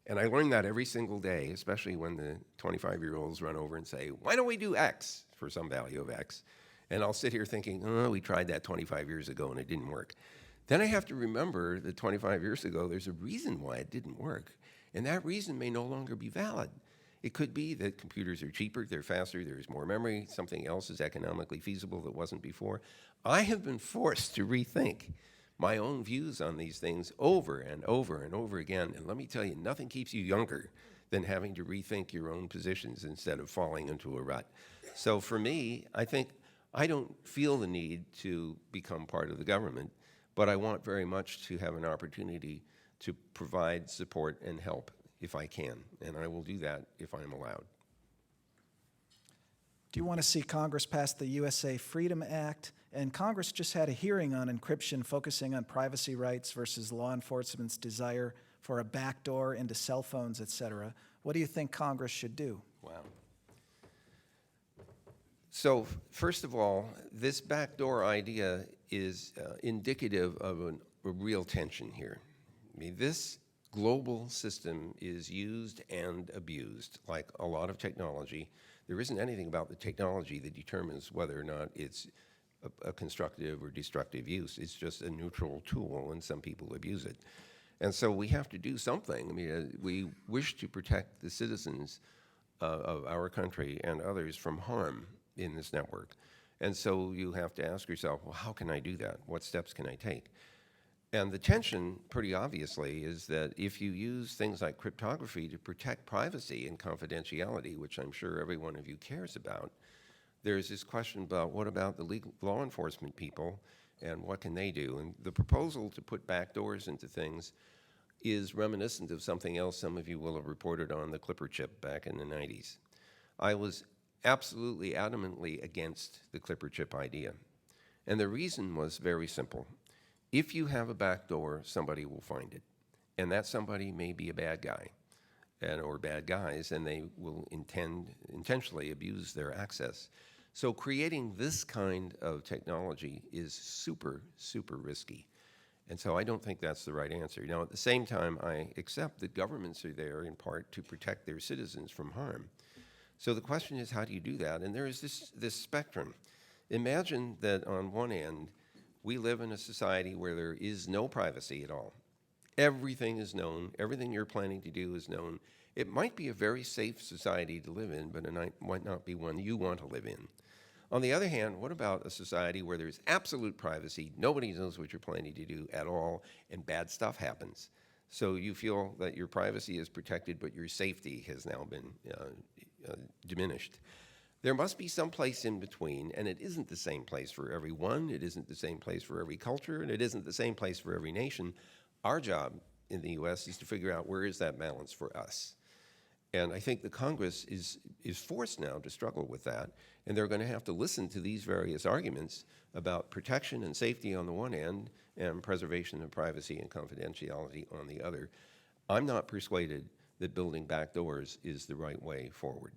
And I learn that every single day, especially when the 25-year-olds run over and say, why don't we do X for some value of X? And I'll sit here thinking, we tried that 25 years ago and it didn't work. Then I have to remember that 25 years ago, there's a reason why it didn't work. And that reason may no longer be valid. It could be that computers are cheaper, they're faster, there's more memory, something else is economically feasible that wasn't before. I have been forced to rethink my own views on these things over and over and over again. And let me tell you, nothing keeps you younger than having to rethink your own positions instead of falling into a rut. So for me, I think I don't feel the need to become part of the government, but I want very much to have an opportunity to provide support and help if I can, and I will do that if I'm allowed. Do you want to see Congress pass the USA Freedom Act And Congress just had a hearing on encryption focusing on privacy rights versus law enforcement's desire for a backdoor into cell phones, et cetera. What do you think Congress should do? Wow. So, first of all, this backdoor idea is indicative of a real tension here. I mean, this global system is used and abused, like a lot of technology. There isn't anything about the technology that determines whether or not it's a constructive or destructive use. It's just a neutral tool, and some people abuse it. And so we have to do something. I mean, we wish to protect the citizens of our country and others from harm in this network. And so you have to ask yourself, well, how can I do that? What steps can I take? And the tension, pretty obviously, is that if you use things like cryptography to protect privacy and confidentiality, which I'm sure every one of you cares about, there's this question about what about the law enforcement people and what can they do? And the proposal to put backdoors into things is reminiscent of something else some of you will have reported on, the Clipper chip back in the 90s. I was absolutely adamantly against the Clipper chip idea. And the reason was very simple. If you have a backdoor, somebody will find it. And that somebody may be a bad guy or bad guys, and they will intentionally abuse their access. So creating this kind of technology is super, super risky. And so I don't think that's the right answer. Now, at the same time, I accept that governments are there in part to protect their citizens from harm. So the question is, how do you do that? And there is this spectrum. Imagine that on one end, we live in a society where there is no privacy at all. Everything is known. Everything you're planning to do is known. It might be a very safe society to live in, but it might not be one you want to live in. On the other hand, what about a society where there's absolute privacy, nobody knows what you're planning to do at all, and bad stuff happens? So you feel that your privacy is protected, but your safety has now been diminished. There must be some place in between, and it isn't the same place for everyone, it isn't the same place for every culture, and it isn't the same place for every nation. Our job in the U.S. is to figure out where is that balance for us. And I think the Congress is forced now to struggle with that, and they're going to have to listen to these various arguments about protection and safety on the one end and preservation of privacy and confidentiality on the other. I'm not persuaded that building backdoors is the right way forward.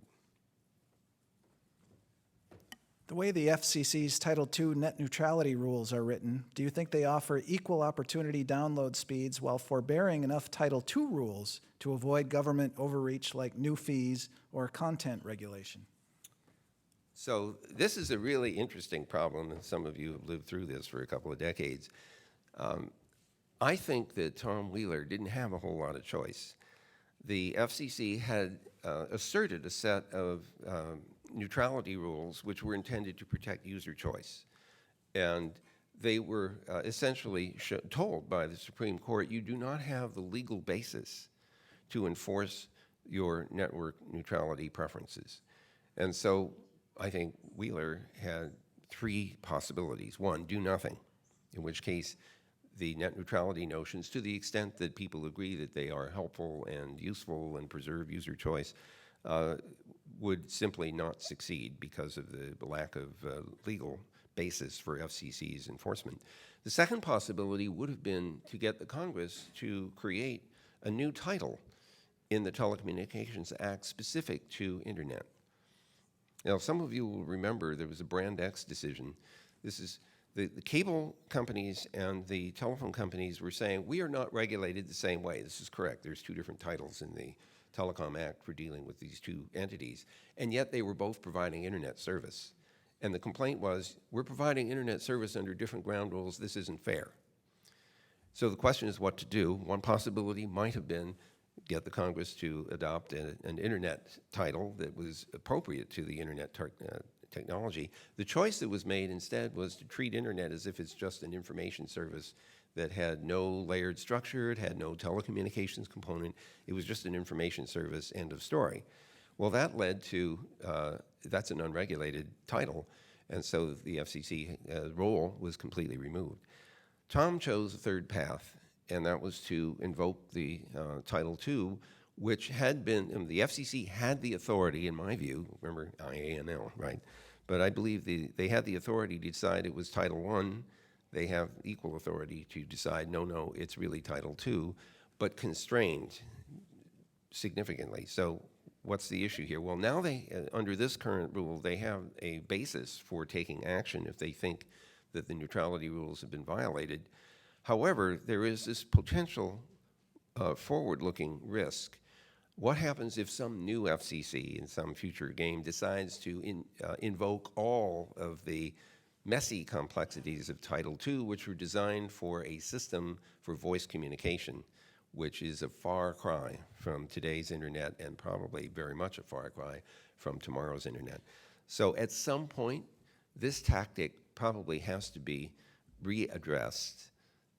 The way the FCC's Title II net neutrality rules are written, do you think they offer equal opportunity download speeds while forbearing enough Title II rules to avoid government overreach like new fees or content regulation? So this is a really interesting problem, and some of you have lived through this for a couple of decades. I think that Tom Wheeler didn't have a whole lot of choice. The FCC had asserted a set of neutrality rules which were intended to protect user choice. And they were essentially told by the Supreme Court, you do not have the legal basis to enforce your network neutrality preferences. And so I think Wheeler had three possibilities. One, do nothing, in which case the net neutrality notions, to the extent that people agree that they are helpful and useful and preserve user choice, would simply not succeed because of the lack of legal basis for FCC's enforcement. The second possibility would have been to get the Congress to create a new title in the Telecommunications Act specific to Internet. Now, some of you will remember there was a Brand X decision. This is the cable companies and the telephone companies were saying, we are not regulated the same way. This is correct. There's two different titles in the Telecom Act for dealing with these two entities, and yet they were both providing internet service. And the complaint was, we're providing internet service under different ground rules, this isn't fair. So the question is what to do. One possibility might have been get the Congress to adopt an internet title that was appropriate to the internet technology. The choice that was made instead was to treat internet as if it's just an information service that had no layered structure, it had no telecommunications component, it was just an information service, end of story. Well, that led to, that's an unregulated title, and so the FCC role was completely removed. Tom chose a third path, and that was to invoke the Title II, which had been, the FCC had the authority, in my view, remember IANL, right, But I believe they had the authority to decide it was Title I. They have equal authority to decide, no, it's really Title II, but constrained significantly. So what's the issue here? Well, now under this current rule, they have a basis for taking action if they think that the neutrality rules have been violated. However, there is this potential forward-looking risk. What happens if some new FCC in some future game decides to invoke all of the messy complexities of Title II, which were designed for a system for voice communication, which is a far cry from today's internet and probably very much a far cry from tomorrow's internet. So at some point, this tactic probably has to be readdressed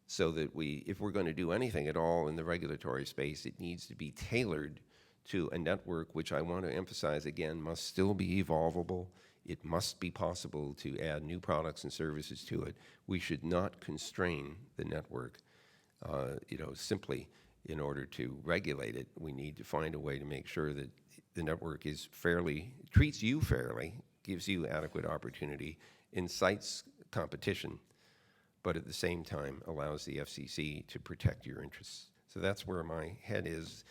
so that if we're going to do anything at all in the regulatory space, it needs to be tailored to a network, which I want to emphasize again, must still be evolvable. It must be possible to add new products and services to it. We should not constrain the network, simply in order to regulate it. We need to find a way to make sure that the network treats you fairly, gives you adequate opportunity, incites competition, but at the same time allows the FCC to protect your interests. So that's where my head is,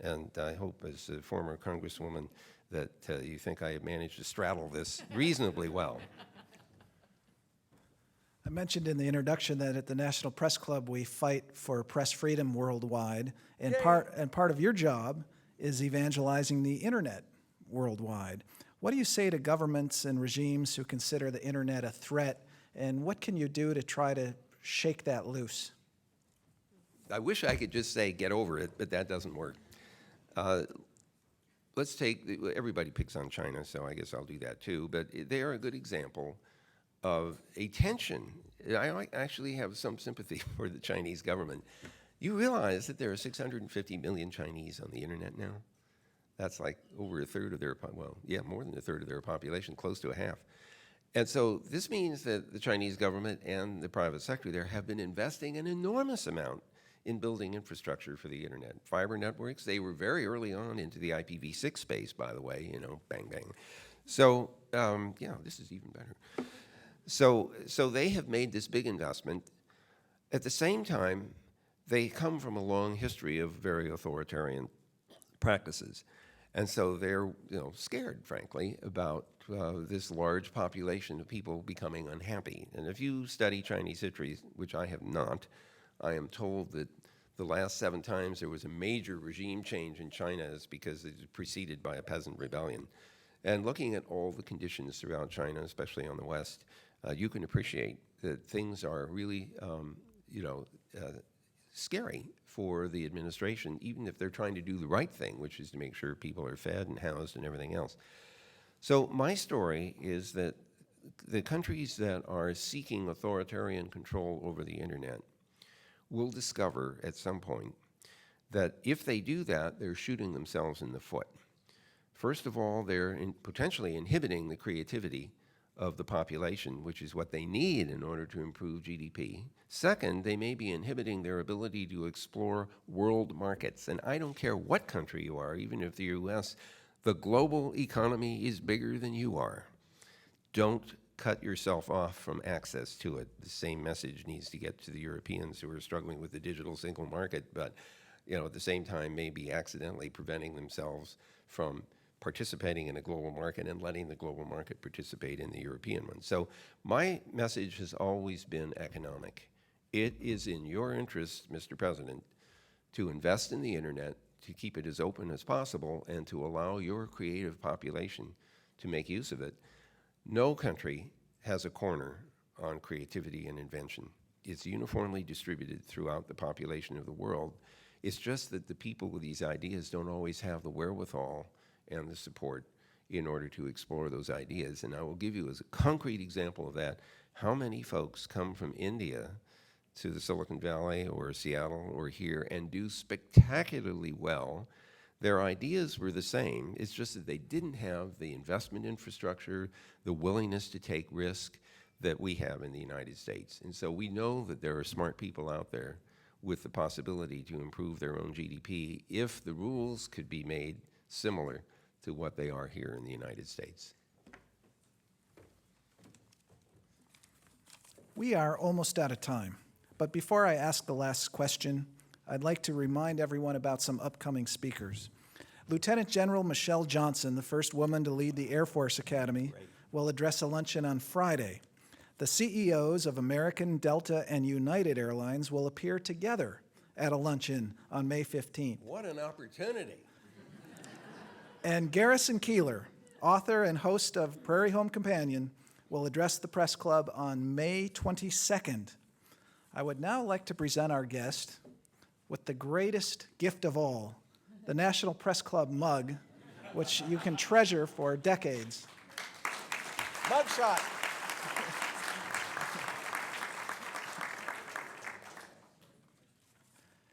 and I hope as a former Congresswoman that you think I have managed to straddle this reasonably well. I mentioned in the introduction that at the National Press Club we fight for press freedom worldwide, and part of your job is evangelizing the internet worldwide. What do you say to governments and regimes who consider the internet a threat, and what can you do to try to shake that loose? I wish I could just say get over it, but that doesn't work. Let's take, everybody picks on China, so I guess I'll do that too, but they are a good example of a tension. I actually have some sympathy for the Chinese government. You realize that there are 650 million Chinese on the internet now? That's like over a third of their, more than a third of their population, close to a half. And so this means that the Chinese government and the private sector there have been investing an enormous amount in building infrastructure for the internet. Fiber networks, they were very early on into the IPv6 space, by the way, bang, bang. So, this is even better. So they have made this big investment. At the same time, they come from a long history of very authoritarian practices. And so they're scared, frankly, about this large population of people becoming unhappy. And if you study Chinese history, which I have not, I am told that the last 7 times there was a major regime change in China is because it was preceded by a peasant rebellion. And looking at all the conditions throughout China, especially on the West, you can appreciate that things are really, scary for the administration, even if they're trying to do the right thing, which is to make sure people are fed and housed and everything else. So my story is that the countries that are seeking authoritarian control over the internet will discover at some point that if they do that, they're shooting themselves in the foot. First of all, they're potentially inhibiting the creativity of the population, which is what they need in order to improve GDP. Second, they may be inhibiting their ability to explore world markets. And I don't care what country you are, even if the US, the global economy is bigger than you are. Don't cut yourself off from access to it. The same message needs to get to the Europeans who are struggling with the digital single market, but at the same time may be accidentally preventing themselves from participating in a global market and letting the global market participate in the European one. So my message has always been economic. It is in your interest, Mr. President, to invest in the internet, to keep it as open as possible, and to allow your creative population to make use of it. No country has a corner on creativity and invention. It's uniformly distributed throughout the population of the world. It's just that the people with these ideas don't always have the wherewithal and the support in order to explore those ideas. And I will give you as a concrete example of that, how many folks come from India to the Silicon Valley or Seattle or here and do spectacularly well. Their ideas were the same. It's just that they didn't have the investment infrastructure, the willingness to take risk that we have in the United States. And so we know that there are smart people out there with the possibility to improve their own GDP if the rules could be made similar to what they are here in the United States. We are almost out of time, but before I ask the last question, I'd like to remind everyone about some upcoming speakers. Lieutenant General Michelle Johnson, the first woman to lead the Air Force Academy, will address a luncheon on Friday. The CEOs of American, Delta, and United Airlines will appear together at a luncheon on May 15th. What an opportunity. And Garrison Keillor, author and host of Prairie Home Companion, will address the press club on May 22nd. I would now like to present our guest with the greatest gift of all, the National Press Club mug, which you can treasure for decades. Mug shot.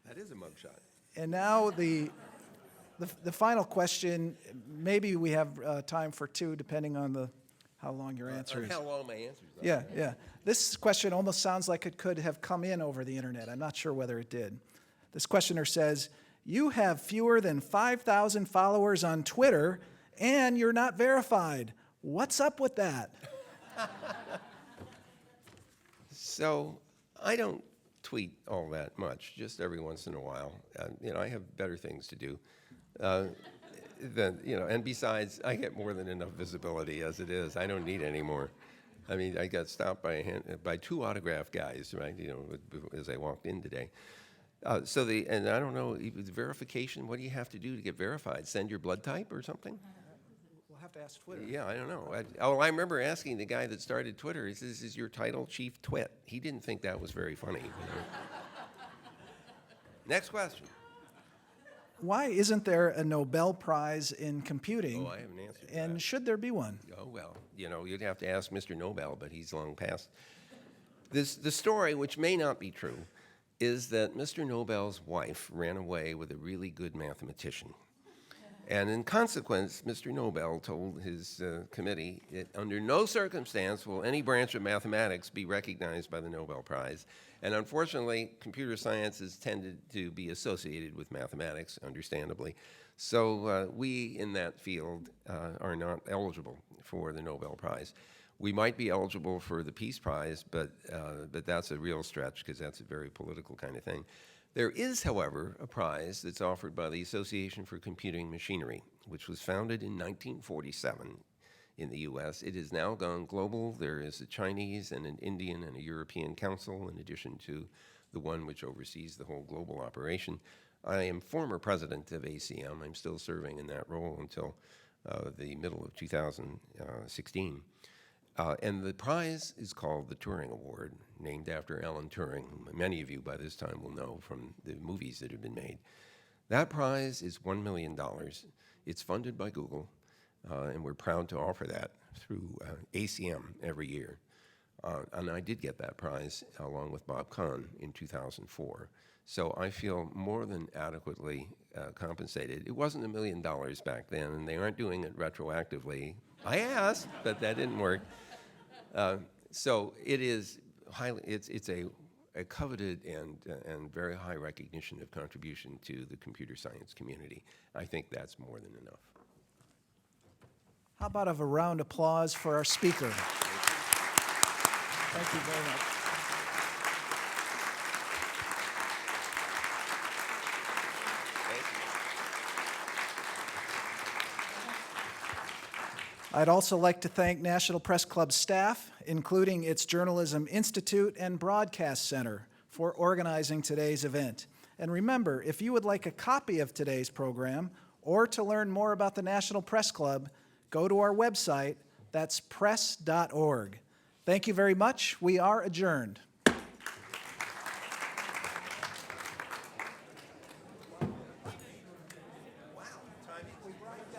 That is a mugshot. And now the final question, maybe we have time for two, depending on how long your answer Or is. how long my answers are. Yeah. This question almost sounds like it could have come in over the internet. I'm not sure whether it did. This questioner says, you have fewer than 5,000 followers on Twitter, and you're not verified. What's up with that? So I don't tweet all that much, just every once in a while. I have better things to do. And besides, I get more than enough visibility as it is. I don't need any more. I mean, I got stopped by two autograph guys, right? As I walked in today. And I don't know, verification. What do you have to do to get verified? Send your blood type or something? We'll have to ask Twitter. Yeah, I don't know. I remember asking the guy that started Twitter. He says, "Is your title Chief Twit?" He didn't think that was very funny. Next question. Why isn't there a Nobel Prize in computing? Oh, I haven't answered that. And should there be one? Oh, well, you'd have to ask Mr. Nobel, but he's long past. The story, which may not be true, is that Mr. Nobel's wife ran away with a really good mathematician. And in consequence, Mr. Nobel told his committee that under no circumstance will any branch of mathematics be recognized by the Nobel Prize. And unfortunately, computer science has tended to be associated with mathematics, understandably. So we in that field are not eligible for the Nobel Prize. We might be eligible for the Peace Prize, but that's a real stretch because that's a very political kind of thing. There is, however, a prize that's offered by the Association for Computing Machinery, which was founded in 1947 in the U.S. It has now gone global. There is a Chinese and an Indian and a European council, in addition to the one which oversees the whole global operation. I am former president of ACM. I'm still serving in that role until the middle of 2016. And the prize is called the Turing Award, named after Alan Turing, whom many of you by this time will know from the movies that have been made. That prize is $1 million. It's funded by Google, and we're proud to offer that through ACM every year. And I did get that prize along with Bob Kahn in 2004. So I feel more than adequately compensated. It wasn't $1 million back then, and they aren't doing it retroactively. I asked, but that didn't work. So it is it's a coveted and very high recognition of contribution to the computer science community. I think that's more than enough. How about a round of applause for our speaker? Thank you very much. I'd also like to thank National Press Club staff, including its Journalism Institute and Broadcast Center, for organizing today's event. And remember, if you would like a copy of today's program or to learn more about the National Press Club, go to our website. That's press.org. Thank you very much. We are adjourned.